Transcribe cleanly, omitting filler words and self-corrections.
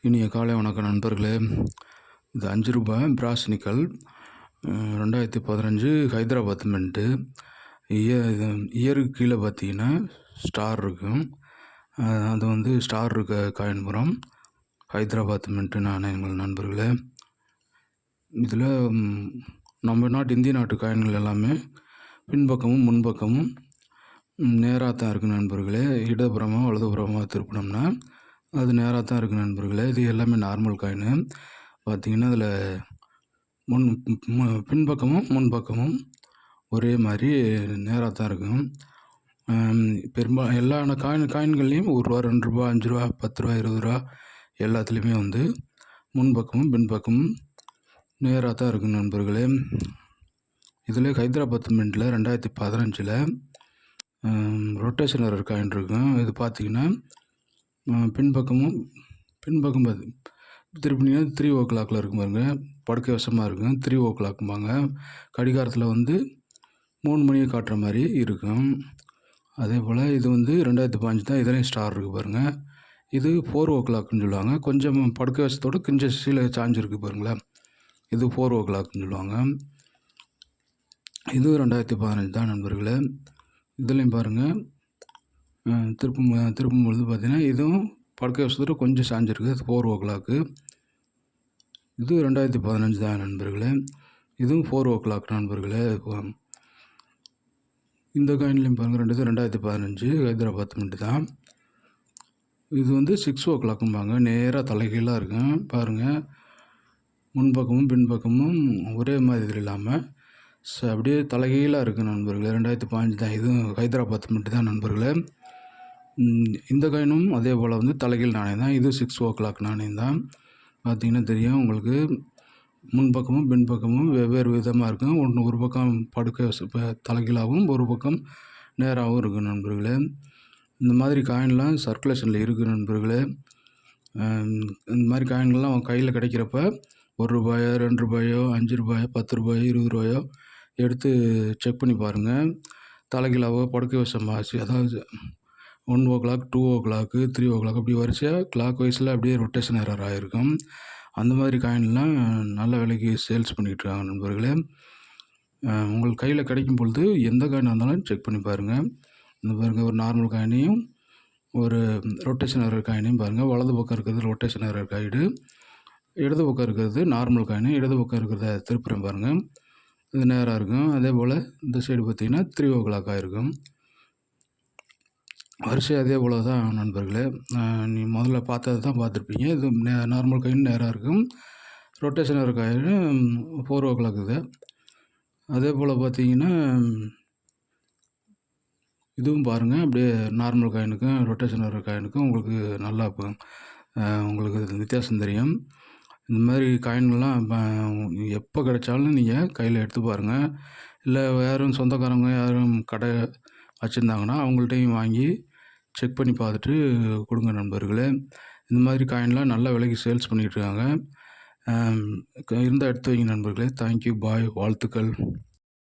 இனிய காலை வணக்கம் நண்பர்களே. இது ரூ. 5 பிராஸ் நிக்கல் 2015 ஹைதராபாத் மின்ட்டு. இது இயருக்கு கீழே பார்த்தீங்கன்னா ஸ்டார் இருக்கும். அது வந்து ஸ்டார் இருக்க காயின்புரம் ஹைதராபாத் மின்ட்டு நாணயங்கள் நண்பர்களே. இதில் நம்ம நாட்டு இந்திய நாட்டு காயின்கள் எல்லாமே பின்பக்கமும் முன்பக்கமும் நேராக தான் இருக்குது நண்பர்களே. இடதுபுறமாக வலதுபுறமாக திருப்பினோம்னா அது நேராக தான் இருக்குது நண்பர்களே. இது எல்லாமே நார்மல் காயினு. பார்த்திங்கன்னா அதில் பின்பக்கமும் முன்பக்கமும் ஒரே மாதிரி நேராக தான் இருக்கும். எல்லா காயின்கள்லேயும் ரூ. 1, ரூ. 2, ரூ. 5, ரூ. 10, ரூ. 20 எல்லாத்துலேயுமே வந்து முன்பக்கமும் பின்பக்கமும் நேராக தான் இருக்குது நண்பர்களே. இதில் ஹைதராபாத் மின்ட்டில் 2015 ரொட்டேஷன் எரர் காயின் இருக்கும். இது பார்த்திங்கன்னா பின்பக்கம் திருப்பினீங்கன்னா 3 o'clock இருக்கும் பாருங்க. படுக்கை வசமாக இருக்கும். 3 o'clockம்பாங்க. கடிகாரத்தில் வந்து 3 மணியை காட்டுற மாதிரி இருக்கும். அதே போல் இது வந்து 2015 தான். இதுலேயும் ஸ்டார் இருக்குது பாருங்கள். இது 4 o'clockன்னு சொல்லுவாங்க. கொஞ்சம் படுக்கை வசத்தோடு கொஞ்சம் சீலை சாஞ்சிருக்கு பாருங்களேன். இது 4 o'clockன்னு சொல்லுவாங்க. இது 2015 தான் நண்பர்களே. இதுலேயும் பாருங்கள் திருப்பும் பொழுது பார்த்திங்கன்னா இதுவும் படுக்கை வசத்தோடு கொஞ்சம் சாஞ்சிருக்கு. 4 o'clock. இது 2015 தான் நண்பர்களே. இதுவும் 4 o'clock நண்பர்களே. இந்த காயின்லேயும் பாருங்கள் 2015 ஹைதராபாத் மின்ட்டு தான். இது வந்து 6 o'clockம்பாங்க. நேராக தலைகீழாக இருக்கும் பாருங்கள். முன்பக்கமும் பின்பக்கமும் ஒரே மாதிரி இல்லாமல் அப்படியே தலைகீழாக இருக்குது நண்பர்களே. 2015 தான். இதுவும் ஹைதராபாத் மின்ட்டு தான் நண்பர்களே. இந்த காயினும் அதே போல் வந்து தலைகீழ் நாணயம் தான். இது 6 o'clock நாணயம் தான். பார்த்திங்கன்னா தெரியும் உங்களுக்கு. முன்பக்கமும் பின்பக்கமும் வெவ்வேறு விதமாக இருக்கும். ஒரு பக்கம் படுக்கை தலைகீழாகவும் ஒரு பக்கம் நேராகவும் இருக்குது நண்பர்களே. இந்த மாதிரி காயின்லாம் சர்க்குலேஷனில் இருக்குது நண்பர்களே. இந்த மாதிரி காயின்கள்லாம் கையில் கிடைக்கிறப்ப ரூ. 1, ரூ. 2, ரூ. 5, ரூ. 10, ரூ. 20 எடுத்து செக் பண்ணி பாருங்கள். தலைகீழாவோ படுக்கை வசமாச்சு, அதாவது 1 o'clock, 2 o'clock, 3 o'clock அப்படி வரிசையாக கிளாக் வைஸில் அப்படியே ரொட்டேஷன் எரர் ஆகிருக்கும். அந்த மாதிரி காயின்லாம் நல்ல விலைக்கு சேல்ஸ் பண்ணிகிட்ருக்காங்க நண்பர்களே. உங்களுக்கு கையில் கிடைக்கும் பொழுது எந்த காயினாக இருந்தாலும் செக் பண்ணி பாருங்கள். இந்த பாருங்கள், ஒரு நார்மல் காயினையும் ஒரு ரொட்டேஷன் எரர் காயினையும் பாருங்கள். வலது பக்கம் இருக்கிறது ரொட்டேஷன் எரர் காயிடு, இடது பக்கம் இருக்கிறது நார்மல் காயின். இடது பக்கம் இருக்கிறத திருப்புறம் பாருங்கள், இது நேராக இருக்கும். அதே போல் இந்த சைடு பார்த்திங்கன்னா 3 o'clock ஆகிருக்கும். வரிசை அதே போல் தான் நண்பர்களே. நீ முதல்ல பார்த்தது தான் பார்த்துருப்பீங்க. இது நார்மல் காயின் நேராக இருக்கும். ரொட்டேஷன் எரர் காயின் 4 o'clock இது. அதே போல் பார்த்தீங்கன்னா இதுவும் பாருங்கள். அப்படியே நார்மல் காயினுக்கும் ரொட்டேஷன் எரர் காயினுக்கும் உங்களுக்கு நல்லா உங்களுக்கு வித்தியாசம் தெரியும். இந்த மாதிரி காயின்கள்லாம் எப்போ கிடைச்சாலும் நீங்கள் கையில் எடுத்து பாருங்கள். இல்லை யாரும் சொந்தக்காரங்க யாரும் கடை வச்சுருந்தாங்கன்னா அவங்கள்ட்டையும் வாங்கி செக் பண்ணி பார்த்துட்டு கொடுங்க நண்பர்களே. இந்த மாதிரி காயின்லாம் நல்ல விலைக்கு சேல்ஸ் பண்ணிகிட்ருக்காங்க. இருந்தால் எடுத்து வைங்க நண்பர்களே. தேங்க்யூ, பாய், வாழ்த்துக்கள்.